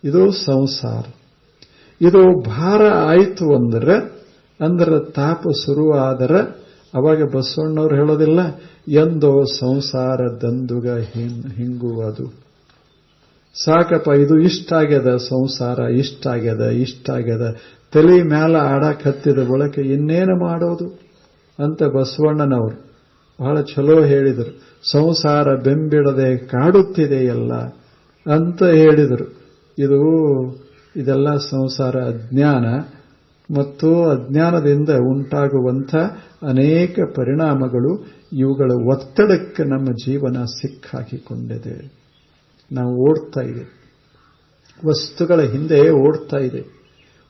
ಇದು ಸಂಸಾರ. ಇದು ಭಾರ ಆಯಿತು ಅಂದ್ರೆ ತಾಪ ಶುರುವಾದರೆ ಅವಾಗ ಬಸವಣ್ಣವ್ರು ಹೇಳೋದಿಲ್ಲ, ಎಂದೋ ಸಂಸಾರ ದಂದುಗ ಹಿಂಗುವುದು. ಸಾಕಪ್ಪ, ಇದು ಇಷ್ಟಾಗ್ಯದ, ಸಂಸಾರ ಇಷ್ಟಾಗ್ಯದ, ತಲೆ ಮ್ಯಾಲ ಆಡಾಕ್ ಹತ್ತಿದ ಬಳಕ ಇನ್ನೇನು ಮಾಡೋದು ಅಂತ ಬಸವಣ್ಣನವರು ಬಹಳ ಚಲೋ ಹೇಳಿದರು. ಸಂಸಾರ ಬೆಂಬಿಡದೆ ಕಾಡುತ್ತಿದೆಯಲ್ಲ ಅಂತ ಹೇಳಿದರು. ಇದೆಲ್ಲ ಸಂಸಾರ ಅಜ್ಞಾನ, ಮತ್ತು ಅಜ್ಞಾನದಿಂದ ಉಂಟಾಗುವಂಥ ಅನೇಕ ಪರಿಣಾಮಗಳು, ಇವುಗಳ ಒತ್ತಡಕ್ಕೆ ನಮ್ಮ ಜೀವನ ಸಿಕ್ಕಾಕಿಕೊಂಡಿದೆ. ನಾವು ಓಡ್ತಾ ಇದ್ದೇವೆ, ವಸ್ತುಗಳ ಹಿಂದೆ ಓಡ್ತಾ ಇದೆ,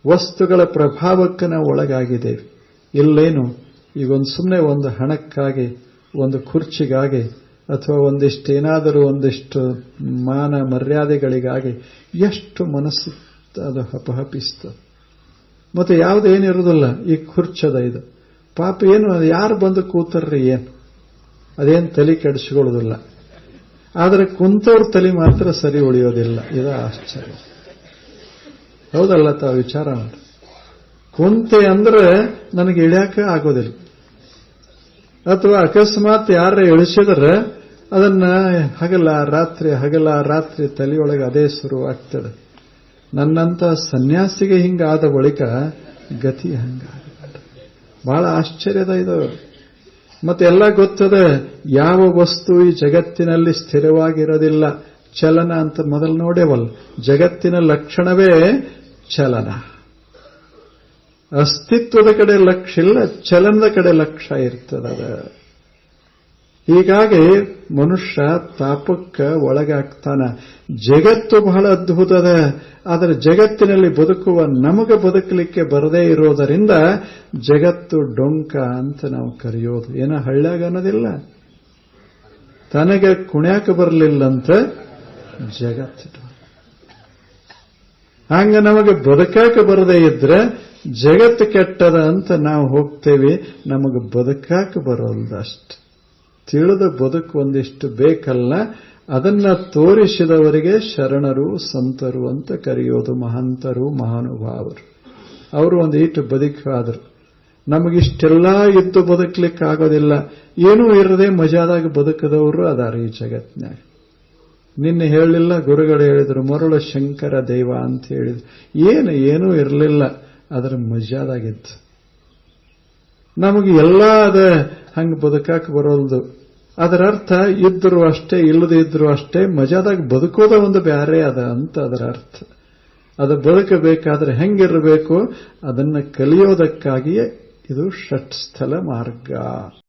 ವಸ್ತುಗಳ ಪ್ರಭಾವಕ್ಕೆ ನಾವು ಒಳಗಾಗಿದ್ದೇವೆ. ಇಲ್ಲೇನು ಈಗೊಂದು ಸುಮ್ಮನೆ ಒಂದು ಹಣಕ್ಕಾಗಿ, ಒಂದು ಕುರ್ಚಿಗಾಗಿ, ಅಥವಾ ಒಂದಿಷ್ಟೇನಾದರೂ ಒಂದಿಷ್ಟು ಮಾನ ಮರ್ಯಾದೆಗಳಿಗಾಗಿ ಎಷ್ಟು ಮನಸ್ಸು ಅದು ಹಪಹಪಿಸ್ತದೆ. ಮತ್ತೆ ಯಾವುದೇನಿರುವುದಿಲ್ಲ, ಈ ಕುರ್ಚದ ಇದು ಪಾಪ ಏನು, ಅದು ಯಾರು ಬಂದು ಕೂತಾರ್ರಿ, ಏನು ಅದೇನು ತಲೆ ಕೆಡಿಸ್ಕೊಳ್ಳೋದಿಲ್ಲ. ಆದರೆ ಕುಂತವ್ರ ತಲೆ ಮಾತ್ರ ಸರಿ ಉಳಿಯೋದಿಲ್ಲ. ಇದು ಆಶ್ಚರ್ಯ. ಹೌದಲ್ಲ? ತಾವು ವಿಚಾರ ಮಾಡಿ. ಕುಂತೆ ಅಂದ್ರೆ ನನಗೆ ಇಳ್ಯಾಕ ಆಗೋದಿಲ್ಲ, ಅಥವಾ ಅಕಸ್ಮಾತ್ ಯಾರ ಇಳಿಸಿದ್ರೆ ಅದನ್ನ ಹಗಲ ರಾತ್ರಿ ತಲೆಯೊಳಗೆ ಅದೇ ಶುರುವಾಗ್ತದೆ. ನನ್ನಂತ ಸನ್ಯಾಸಿಗೆ ಹಿಂಗಾದ ಬಳಿಕ ಗತಿ ಹಂಗಾಗಬಾರ್ದು. ಬಹಳ ಆಶ್ಚರ್ಯದ ಇದು. ಮತ್ತೆ ಎಲ್ಲ ಗೊತ್ತದೆ, ಯಾವ ವಸ್ತು ಈ ಜಗತ್ತಿನಲ್ಲಿ ಸ್ಥಿರವಾಗಿರೋದಿಲ್ಲ, ಚಲನ ಅಂತ ಮೊದಲು ನೋಡೇವಲ್ಲ. ಜಗತ್ತಿನ ಲಕ್ಷಣವೇ ಚಲನ. ಅಸ್ತಿತ್ವದ ಕಡೆ ಲಕ್ಷ್ಯ ಇಲ್ಲ, ಚಲನದ ಕಡೆ ಲಕ್ಷ್ಯ ಇರ್ತದ. ಹೀಗಾಗಿ ಮನುಷ್ಯ ತಾಪಕ್ಕೆ ಒಳಗಾಗ್ತಾನ. ಜಗತ್ತು ಬಹಳ ಅದ್ಭುತದ, ಆದರೆ ಜಗತ್ತಿನಲ್ಲಿ ಬದುಕುವ ನಮಗೆ ಬದುಕಲಿಕ್ಕೆ ಬರದೇ ಇರೋದರಿಂದ ಜಗತ್ತು ಡೊಂಕ ಅಂತ ನಾವು ಕರೆಯೋದು. ಏನೋ ಹಳ್ಳ್ಯಾಗ ಅನ್ನೋದಿಲ್ಲ, ತನಗೆ ಕುಣ್ಯಾಕ ಬರಲಿಲ್ಲಂತ ಜಗತ್ತು. ಹಂಗ ನಮಗೆ ಬದುಕಾಕ ಬರದೇ ಇದ್ರೆ ಜಗತ್ತು ಕೆಟ್ಟದ ಅಂತ ನಾವು ಹೋಗ್ತೇವೆ. ನಮಗೆ ಬದುಕಾಕ ಬರೋಲ್ದಷ್ಟು. ತಿಳಿದ ಬದುಕು ಒಂದಿಷ್ಟು ಬೇಕಲ್ಲ, ಅದನ್ನ ತೋರಿಸಿದವರಿಗೆ ಶರಣರು ಸಂತರು ಅಂತ ಕರೆಯೋದು. ಮಹಂತರು, ಮಹಾನುಭಾವರು ಅವರು ಒಂದು ಈಟು ಬದುಕಾದರು. ನಮಗಿಷ್ಟೆಲ್ಲ ಇದ್ದು ಬದುಕಲಿಕ್ಕೆ ಆಗೋದಿಲ್ಲ. ಏನೂ ಇರದೆ ಮಜಾದಾಗ ಬದುಕದವರು ಅದಾರ ಈ ಜಗತ್ನ್ಯಾಗ. ನಿನ್ನೆ ಹೇಳಲಿಲ್ಲ, ಗುರುಗಳು ಹೇಳಿದ್ರು, ಮರುಳ ಶಂಕರ ದೈವ ಅಂತ ಹೇಳಿದ್ರು. ಏನೂ ಇರಲಿಲ್ಲ, ಅದರ ಮಜಾದಾಗಿತ್ತು. ನಮಗೆ ಎಲ್ಲ ಅದ ಹಂಗ ಬದುಕಾಕ ಬರೋಲ್ದು. ಅದರ ಅರ್ಥ ಇದ್ದರೂ ಅಷ್ಟೇ, ಇಲ್ಲದೆ ಇದ್ರೂ ಅಷ್ಟೇ, ಮಜಾದಾಗ ಬದುಕೋದ ಒಂದು ಬ್ಯಾರೆ ಅದ ಅಂತ ಅದರ ಅರ್ಥ. ಅದು ಬದುಕಬೇಕಾದ್ರೆ ಹೆಂಗಿರಬೇಕು ಅದನ್ನ ಕಲಿಯೋದಕ್ಕಾಗಿಯೇ ಇದು ಷಟ್ಸ್ಥಲ ಮಾರ್ಗ.